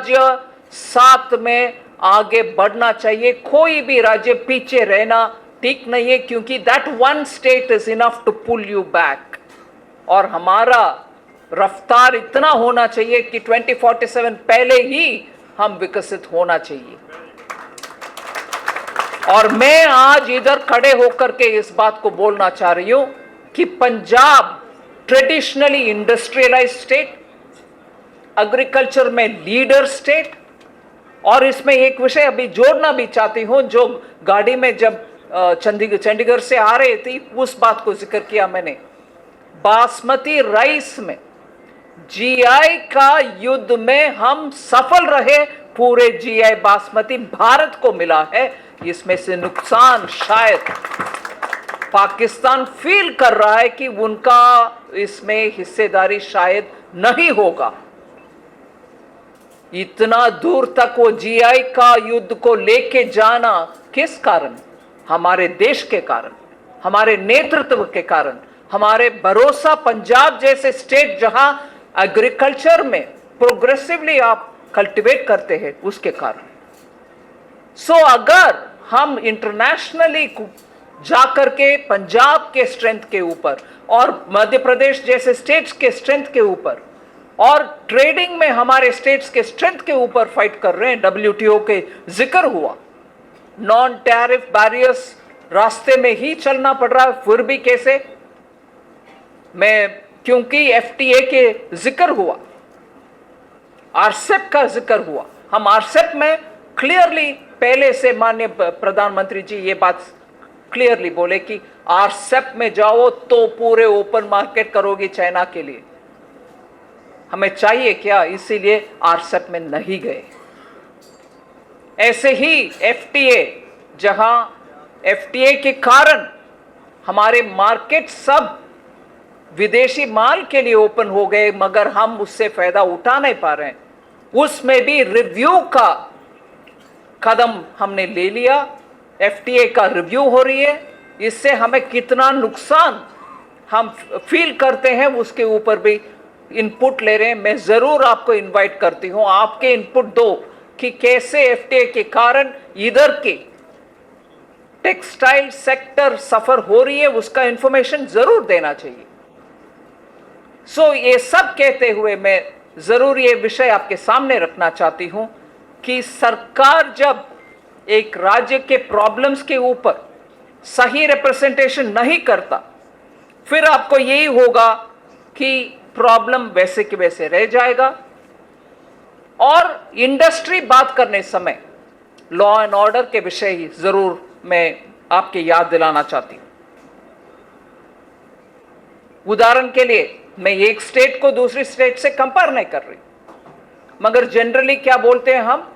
राज्य साथ में आगे बढ़ना चाहिए, कोई भी राज्य पीछे रहना ठीक नहीं है, क्योंकि that one state is enough to pull you back. और हमारा रफ्तार इतना होना चाहिए कि 2047 पहले ही हम विकसित होना चाहिए। और मैं आज इधर खड़े होकर के इस बात को बोलना चाह रही हूं कि Punjab traditionally industrialise state, agriculture में लीडर स्टेट। और इसमें एक विषय अभी जोड़ना भी चाहती हूं, जो गाड़ी में जब चंडीगढ़ से आ रही थी उस बात को जिक्र किया मैंने। बासमती राइस में जीआई का युद्ध में हम सफल रहे, पूरे जीआई बासमती भारत को मिला है। इसमें से नुकसान शायद पाकिस्तान फील कर रहा है कि उनका इसमें हिस्सेदारी शायद नहीं होगा। इतना दूर तक वो जीआई का युद्ध को लेके जाना किस कारण? हमारे देश के कारण, हमारे नेतृत्व के कारण, हमारे भरोसा पंजाब जैसे स्टेट जहां एग्रीकल्चर में प्रोग्रेसिवली आप कल्टीवेट करते हैं उसके कारण। सो अगर हम इंटरनेशनली जाकर के पंजाब के स्ट्रेंथ के ऊपर और मध्य प्रदेश जैसे स्टेट्स के स्ट्रेंथ के ऊपर और ट्रेडिंग में हमारे स्टेट्स के स्ट्रेंथ के ऊपर फाइट कर रहे हैं, डब्ल्यूटीओ के जिक्र हुआ, नॉन टैरिफ बैरियर्स रास्ते में ही चलना पड़ रहा है, फिर भी कैसे? क्योंकि एफटीए के जिक्र हुआ, आरसेप का जिक्र हुआ। हम आरसेप में क्लियरली पहले से माननीय प्रधानमंत्री जी ये बात क्लियरली बोले कि आरसेप में जाओ तो पूरे ओपन मार्केट करोगे चाइना के लिए। हमें चाहिए क्या? इसीलिए आरसेप में नहीं गए। ऐसे ही एफटीए, जहां एफटीए के कारण हमारे मार्केट सब विदेशी माल के लिए ओपन हो गए, मगर हम उससे फायदा उठा नहीं पा रहे हैं। उसमें भी रिव्यू का कदम हमने ले लिया, एफटीए का रिव्यू हो रही है। इससे हमें कितना नुकसान हम फील करते हैं उसके ऊपर भी इनपुट ले रहे हैं। मैं जरूर आपको इनवाइट करती हूं, आपके इनपुट दो कि कैसे एफटीए के कारण इधर के टेक्सटाइल सेक्टर सफर हो रही है, उसका इंफॉर्मेशन जरूर देना चाहिए। सो ये सब कहते हुए मैं जरूर ये विषय आपके सामने रखना चाहती हूं कि सरकार जब एक राज्य के प्रॉब्लम्स के ऊपर सही रिप्रेजेंटेशन नहीं करता, फिर आपको यही होगा कि प्रॉब्लम वैसे के वैसे रह जाएगा। और इंडस्ट्री बात करने समय लॉ एंड ऑर्डर के विषय ही जरूर मैं आपके याद दिलाना चाहती हूं। उदाहरण के लिए मैं एक स्टेट को दूसरी स्टेट से कंपेयर नहीं कर रही, मगर जनरली क्या बोलते हैं हम?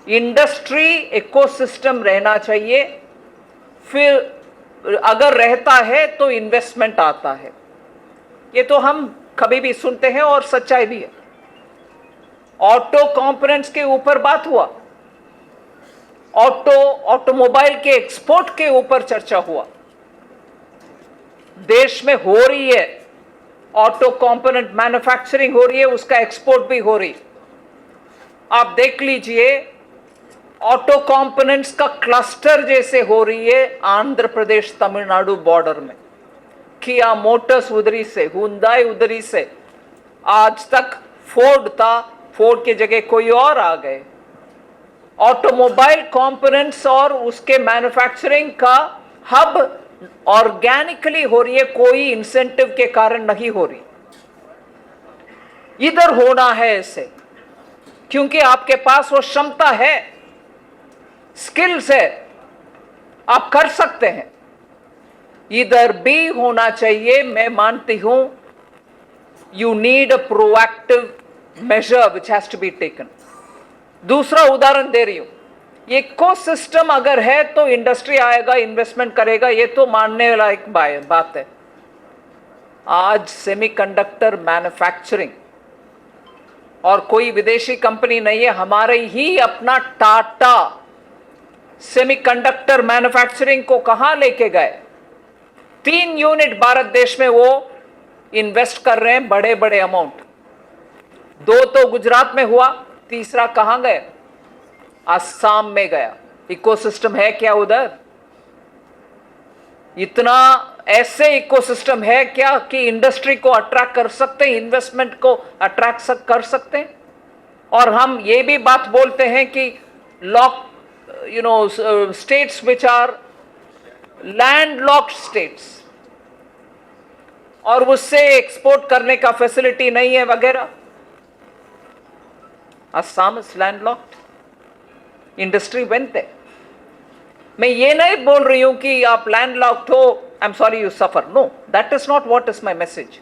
इंडस्ट्री इकोसिस्टम रहना चाहिए, फिर अगर रहता है तो इन्वेस्टमेंट आता है। ये तो हम कभी भी सुनते हैं और सच्चाई भी है। ऑटो कंपोनेंट्स के ऊपर बात हुआ, ऑटोमोबाइल के एक्सपोर्ट के ऊपर चर्चा हुआ। देश में हो रही है ऑटो कंपोनेंट मैन्युफैक्चरिंग हो रही है, उसका एक्सपोर्ट भी हो रही। आप देख लीजिए ऑटो कंपोनेंट्स का क्लस्टर जैसे हो रही है आंध्र प्रदेश तमिलनाडु बॉर्डर में। किया मोटर्स उधरी से, हुंडई उधरी से, आज तक फोर्ड था, फोर्ड की जगह कोई और आ गए। ऑटोमोबाइल कंपोनेंट्स और उसके मैन्युफैक्चरिंग का हब ऑर्गेनिकली हो रही है, कोई इंसेंटिव के कारण नहीं हो रही। इधर होना है ऐसे, क्योंकि आपके पास वो क्षमता है, स्किल्स है, आप कर सकते हैं। इधर भी होना चाहिए। मैं मानती हूं you need a proactive measure which has to be taken. दूसरा उदाहरण दे रही हूं, इकोसिस्टम अगर है तो इंडस्ट्री आएगा, इन्वेस्टमेंट करेगा, ये तो मानने लायक बात है। आज सेमीकंडक्टर मैन्युफैक्चरिंग और कोई विदेशी कंपनी नहीं है, हमारे ही अपना टाटा सेमीकंडक्टर मैन्युफैक्चरिंग को कहां लेके गए। 3 यूनिट भारत देश में वो इन्वेस्ट कर रहे हैं, बड़े बड़े अमाउंट। 2 तो गुजरात में हुआ, तीसरा कहां गया? असम में गया। इकोसिस्टम है क्या उधर? इतना ऐसे इकोसिस्टम है क्या कि इंडस्ट्री को अट्रैक्ट कर सकते हैं, इन्वेस्टमेंट को अट्रैक्ट कर सकते हैं? और हम ये भी बात बोलते हैं कि lock states which are landlocked states और उससे एक्सपोर्ट करने का फैसिलिटी नहीं है वगैरह। Assam is landlocked, industry went there. मैं ये नहीं बोल रही हूं कि आप लैंडलॉक्ड हो, I am sorry you suffer, no, that is not what is my message.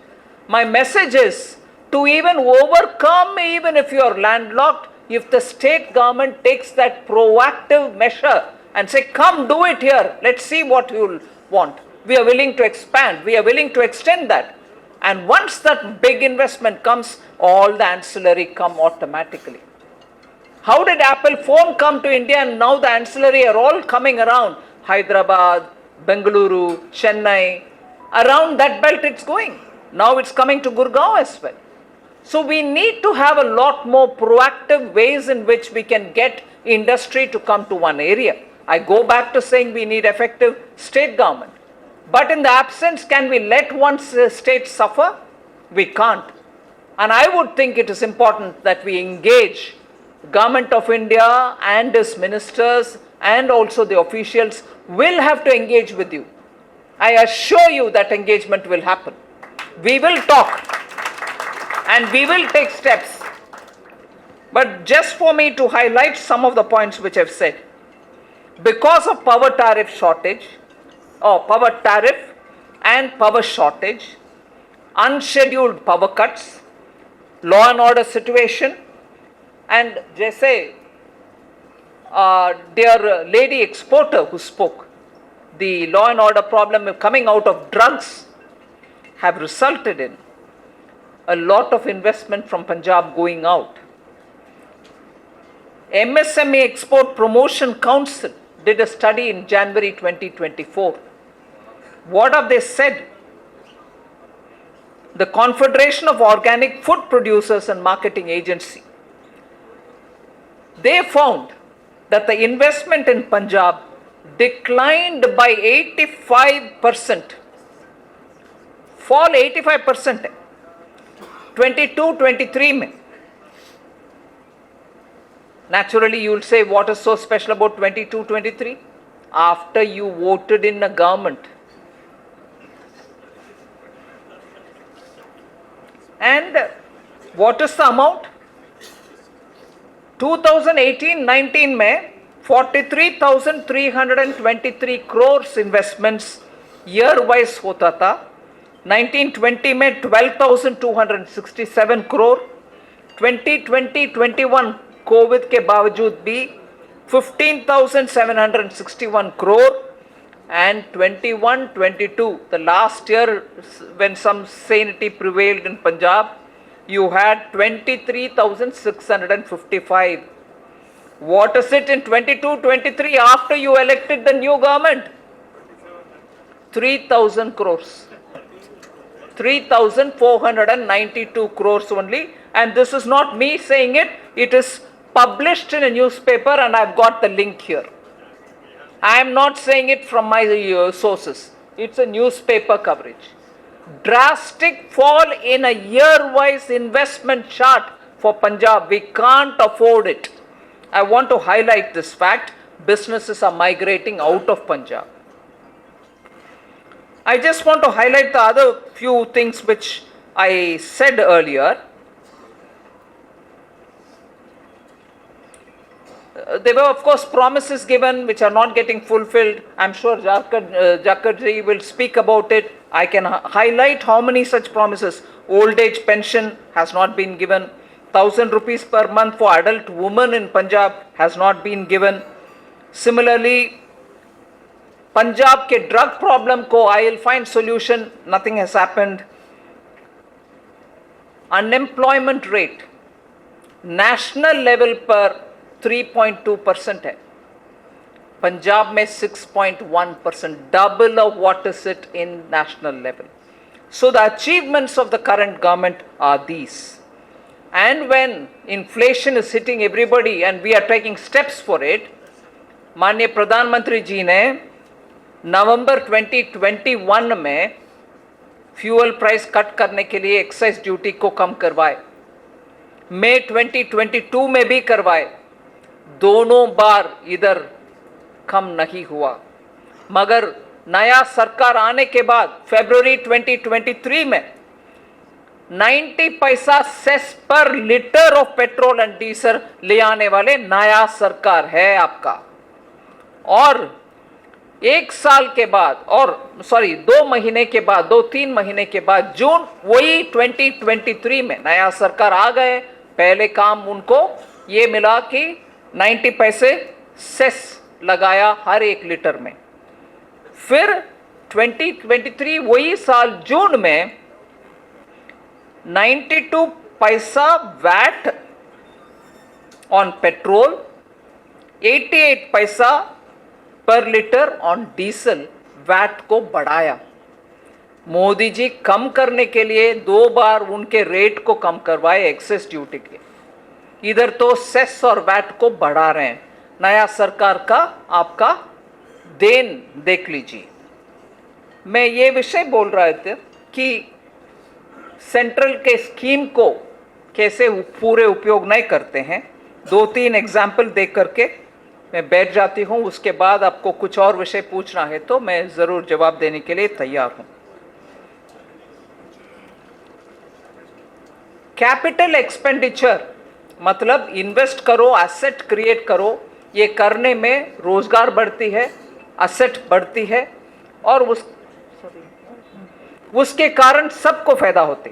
My message is to even overcome, even if you are landlocked, if the state government takes that proactive measure and say, come do it here, let's see what you want. We are willing to expand, we are willing to extend that. And once that big investment comes, all the ancillary come automatically. How did Apple phone come to India and now the ancillary are all coming around? Hyderabad, Bengaluru, Chennai, around that belt it's going. Now it's coming to Gurgaon as well. So we need to have a lot more proactive ways in which we can get industry to come to one area. I go back to saying we need effective state government. But in the absence, can we let one state suffer? We can't. And I would think it is important that we engage Government of India and its ministers and also the officials will have to engage with you. I assure you that engagement will happen. We will talk and we will take steps. But just for me to highlight some of the points which I've said, because of power tariff shortage, or power tariff and power shortage, unscheduled power cuts, law and order situation, and जैसे dear lady exporter who spoke, the law and order problem coming out of drugs have resulted in a lot of investment from Punjab going out. MSME Export Promotion Council did a study in January 2024. What have they said? The Confederation of Organic Food Producers and Marketing Agency, they found that the investment in Punjab declined by 85%. Fall 85% है 22-23 में. Naturally you will say, what is so special about 22-23? After you voted in a government and what is the amount? 2018-19 में 43,323 crores investments year wise होता था. 1920 में 12,267 crore. 2020-21 Covid के बावजूद भी 15,761 crore. And 21-22, the last year when some sanity prevailed in Punjab, you had 23,655. What is it in 22-23 after you elected the new government? 3,000 crores. 3,492 crores only, and this is not me saying it, it is published in a newspaper and I've got the link here. I am not saying it from my sources, it's a newspaper coverage. Drastic fall in a year-wise investment chart for Punjab. We can't afford it. I want to highlight this fact. Businesses are migrating out of Punjab. I just want to highlight the other few things which I said earlier. There were of course promises given which are not getting fulfilled. I'm sure Jakarji will speak about it. I can highlight how many such promises. Old age pension has not been given. 1,000 rupees per month for adult women in Punjab has not been given. Similarly, Punjab के drug problem को I will find solution, nothing has happened. Unemployment rate national level पर 3.2% है. Punjab में 6.1%, double of what is it in national level. So the achievements of the current government are these. and when inflation is hitting everybody and we are taking steps for it, माननीय प्रधानमंत्री जी ने नवंबर 2021 में fuel price cut करने के लिए excise duty को कम करवाए, मई 2022 में भी करवाए, दोनों बार इधर कम नहीं हुआ। मगर नया सरकार आने के बाद फरवरी 2023 में 90 पैसा सेस पर litre of petrol and diesel ले आने वाले नया सरकार है आपका। और एक साल के बाद, और 2 महीने के बाद, 2-3 महीने के बाद जून वही 2023 में नया सरकार आ गए। पहले काम उनको ये मिला कि 90 पैसे सेस लगाया हर एक लीटर में। फिर 2023 वही साल जून में 92 पैसा वैट ऑन पेट्रोल, 88 पैसा पर लीटर ऑन डीजल वैट को बढ़ाया। मोदी जी कम करने के लिए 2 बार उनके रेट को कम करवाए एक्सेस ड्यूटी के, इधर तो सेस और वैट को बढ़ा रहे हैं। नया सरकार का आपका देन देख लीजिए। मैं ये विषय बोल रहा था कि सेंट्रल के स्कीम को कैसे पूरे उपयोग नहीं करते हैं। 2-3 एग्जाम्पल देख करके मैं बैठ जाती हूं, उसके बाद आपको कुछ और विषय पूछना है तो मैं जरूर जवाब देने के लिए तैयार हूं। कैपिटल एक्सपेंडिचर मतलब इन्वेस्ट करो, एसेट क्रिएट करो, ये करने में रोजगार बढ़ती है, एसेट बढ़ती है और उसके कारण सबको फायदा होते।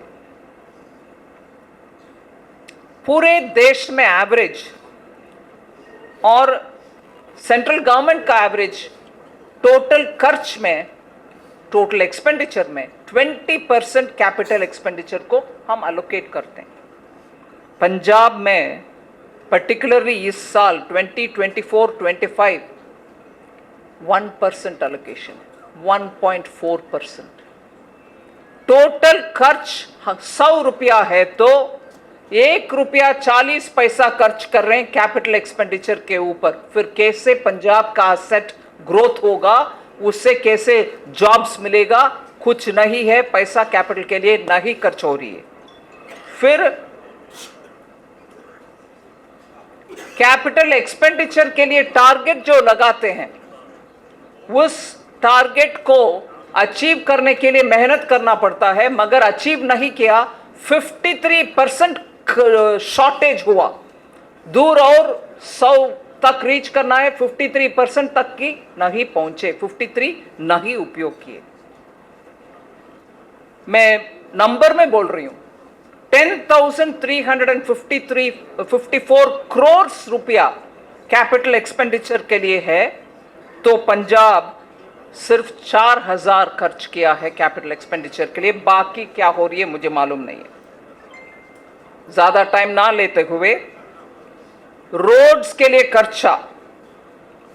पूरे देश में एवरेज और सेंट्रल गवर्नमेंट का एवरेज टोटल खर्च में, टोटल एक्सपेंडिचर में 20% कैपिटल एक्सपेंडिचर को हम अलोकेट करते हैं। पंजाब में पर्टिकुलरली इस साल 2024-25 1% अलोकेशन, 1.4%। टोटल खर्च 100 रुपया है तो 1 रुपया 40 पैसा खर्च कर रहे हैं कैपिटल एक्सपेंडिचर के ऊपर। फिर कैसे पंजाब का एसेट ग्रोथ होगा, उससे कैसे जॉब्स मिलेगा? कुछ नहीं है, पैसा कैपिटल के लिए नहीं खर्च हो रही है। फिर कैपिटल एक्सपेंडिचर के लिए टारगेट जो लगाते हैं, उस टारगेट को अचीव करने के लिए मेहनत करना पड़ता है, मगर अचीव नहीं किया। 53% शॉर्टेज हुआ, दूर और 100 तक रीच करना है, 53% तक की नहीं पहुंचे, 53 नहीं उपयोग किए। मैं नंबर में बोल रही हूं, 10,354 करोड़ रुपया कैपिटल एक्सपेंडिचर के लिए है, तो पंजाब सिर्फ 4,000 खर्च किया है कैपिटल एक्सपेंडिचर के लिए। बाकी क्या हो रही है मुझे मालूम नहीं है। ज्यादा टाइम ना लेते हुए, रोड्स के लिए खर्चा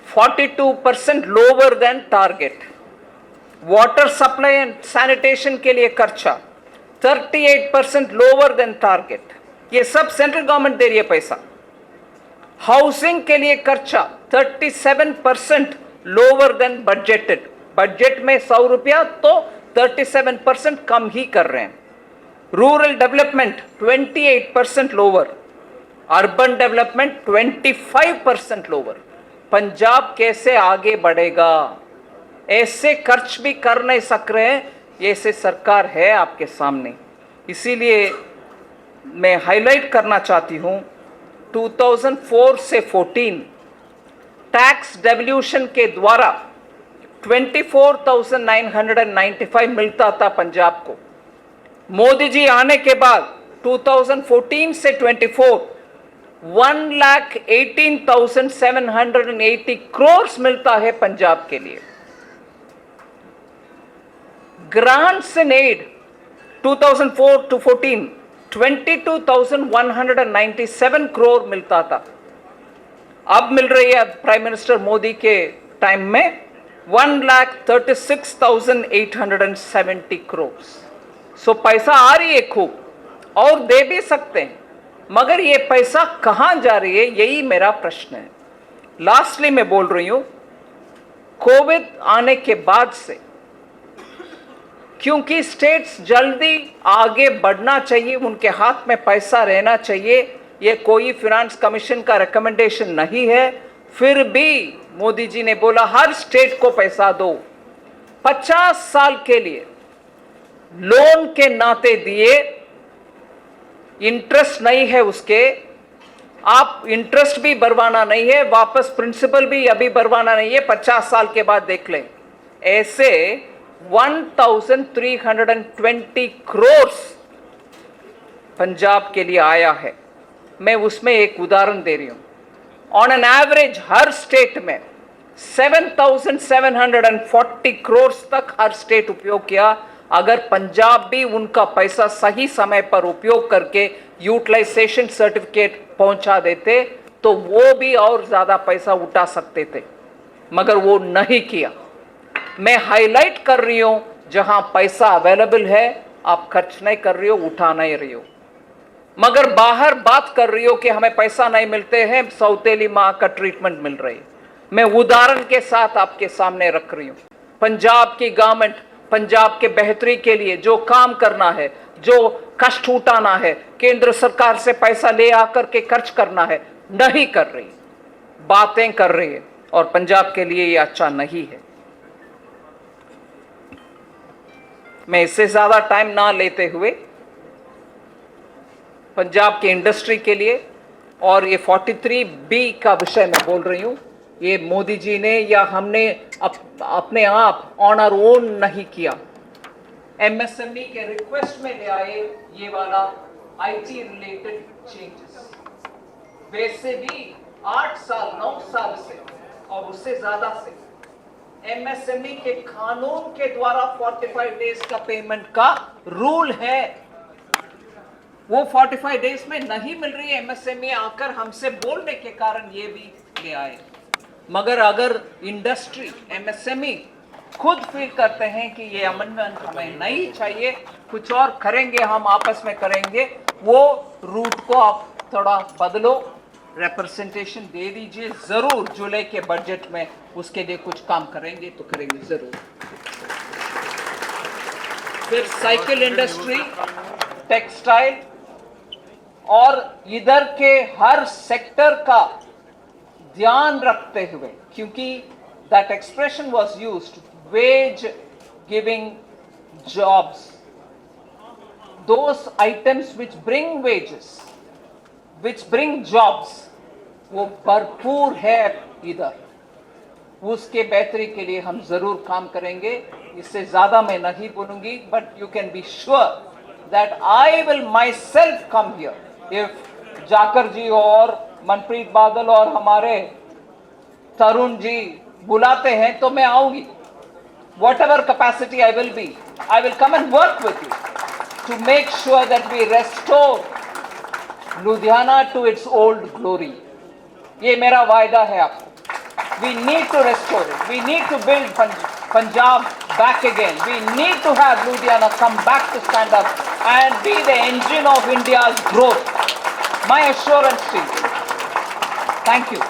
42% lower than target. Water supply and sanitation के लिए खर्चा 38% लोअर देन टारगेट। ये सब सेंट्रल गवर्नमेंट दे रही है पैसा। हाउसिंग के लिए खर्चा 37% लोअर देन बजटेड। बजट में 100 रुपया तो 37% कम ही कर रहे हैं। Rural development 28% lower, urban development 25% lower. Punjab कैसे आगे बढ़ेगा? ऐसे खर्च भी कर नहीं सक रहे हैं, ऐसे सरकार है आपके सामने। इसीलिए मैं हाईलाइट करना चाहती हूं, 2004 से 14 टैक्स डेवल्यूशन के द्वारा 24,995 मिलता था पंजाब को। मोदी जी आने के बाद 2014 से 24 1,18,780 करोड़ मिलता है पंजाब के लिए। Grants and aid 2004 to 14 22,197 crore मिलता था। अब मिल रही है प्राइम मिनिस्टर मोदी के टाइम में 1,36,870 करोड़। सो पैसा आ रही है खूब, और दे भी सकते हैं, मगर ये पैसा कहां जा रही है, यही मेरा प्रश्न है। लास्टली मैं बोल रही हूं, कोविड आने के बाद से क्योंकि स्टेट्स जल्दी आगे बढ़ना चाहिए, उनके हाथ में पैसा रहना चाहिए, ये कोई फिनेंस कमीशन का रिकमेंडेशन नहीं है, फिर भी मोदी जी ने बोला हर स्टेट को पैसा दो। 50 साल के लिए लोन के नाते दिए, इंटरेस्ट नहीं है उसके, आप इंटरेस्ट भी भरवाना नहीं है, वापस प्रिंसिपल भी अभी भरवाना नहीं है, 50 साल के बाद देख लें। ऐसे 1320 करोड़ पंजाब के लिए आया है। मैं उसमें एक उदाहरण दे रही हूं। On an average her state में 7740 करोड़ तक हर स्टेट उपयोग किया। अगर पंजाब भी उनका पैसा सही समय पर उपयोग करके यूटिलाइजेशन सर्टिफिकेट पहुंचा देते तो वो भी और ज्यादा पैसा उठा सकते थे, मगर वो नहीं किया। मैं हाईलाइट कर रही हूं, जहां पैसा अवेलेबल है आप खर्च नहीं कर रही हो, उठा नहीं रही हो, मगर बाहर बात कर रही हो कि हमें पैसा नहीं मिलते हैं, सौतेली मां का ट्रीटमेंट मिल रही है। मैं उदाहरण के साथ आपके सामने रख रही हूं। पंजाब की गवर्नमेंट पंजाब के बेहतरी के लिए जो काम करना है, जो कष्ट उठाना है, केंद्र सरकार से पैसा ले आकर के खर्च करना है, नहीं कर रही, बातें कर रही है, और पंजाब के लिए ये अच्छा नहीं है। मैं इससे ज्यादा टाइम ना लेते हुए पंजाब की इंडस्ट्री के लिए और ये 43B का विषय मैं बोल रही हूं, ये मोदी जी ने या हमने अपने आप ऑन आवर ओन नहीं किया। MSME के रिक्वेस्ट में ले आए ये वाला IT रिलेटेड चेंजेस। वैसे भी 8 साल 9 साल से और उससे ज्यादा से MSME के कानून के द्वारा 45 डेज का पेमेंट का रूल है, वो 45 डेज में नहीं मिल रही है। MSME आकर हमसे बोलने के कारण ये भी ले आए। मगर अगर इंडस्ट्री MSME खुद फील करते हैं कि ये अमेंडमेंट हमें नहीं चाहिए, कुछ और करेंगे, हम आपस में करेंगे, वो रूट को आप थोड़ा बदलो, रिप्रेजेंटेशन दे दीजिए, जरूर जुलाई के बजट में उसके लिए कुछ काम करेंगे तो करेंगे जरूर। फिर साइकिल इंडस्ट्री, टेक्सटाइल और इधर के हर सेक्टर का ध्यान रखते हुए, क्योंकि that expression was used, wage giving jobs, those items which bring wages, which bring jobs, वो भरपूर है इधर। उसके बेहतरी के लिए हम जरूर काम करेंगे। इससे ज्यादा मैं नहीं बोलूंगी, but you can be sure that I will my self come here. If जाकर जी और मनप्रीत बादल और हमारे तरुण जी बुलाते हैं तो मैं आऊंगी। Whatever capacity I will be, I will come and work with you to make sure that we restore Ludhiana to its old glory. ये मेरा वायदा है आपको। We need to restore it. We need to build Punjab back again. We need to have Ludhiana come back to stand up and be the engine of India's growth. My assurance to you. Thank you.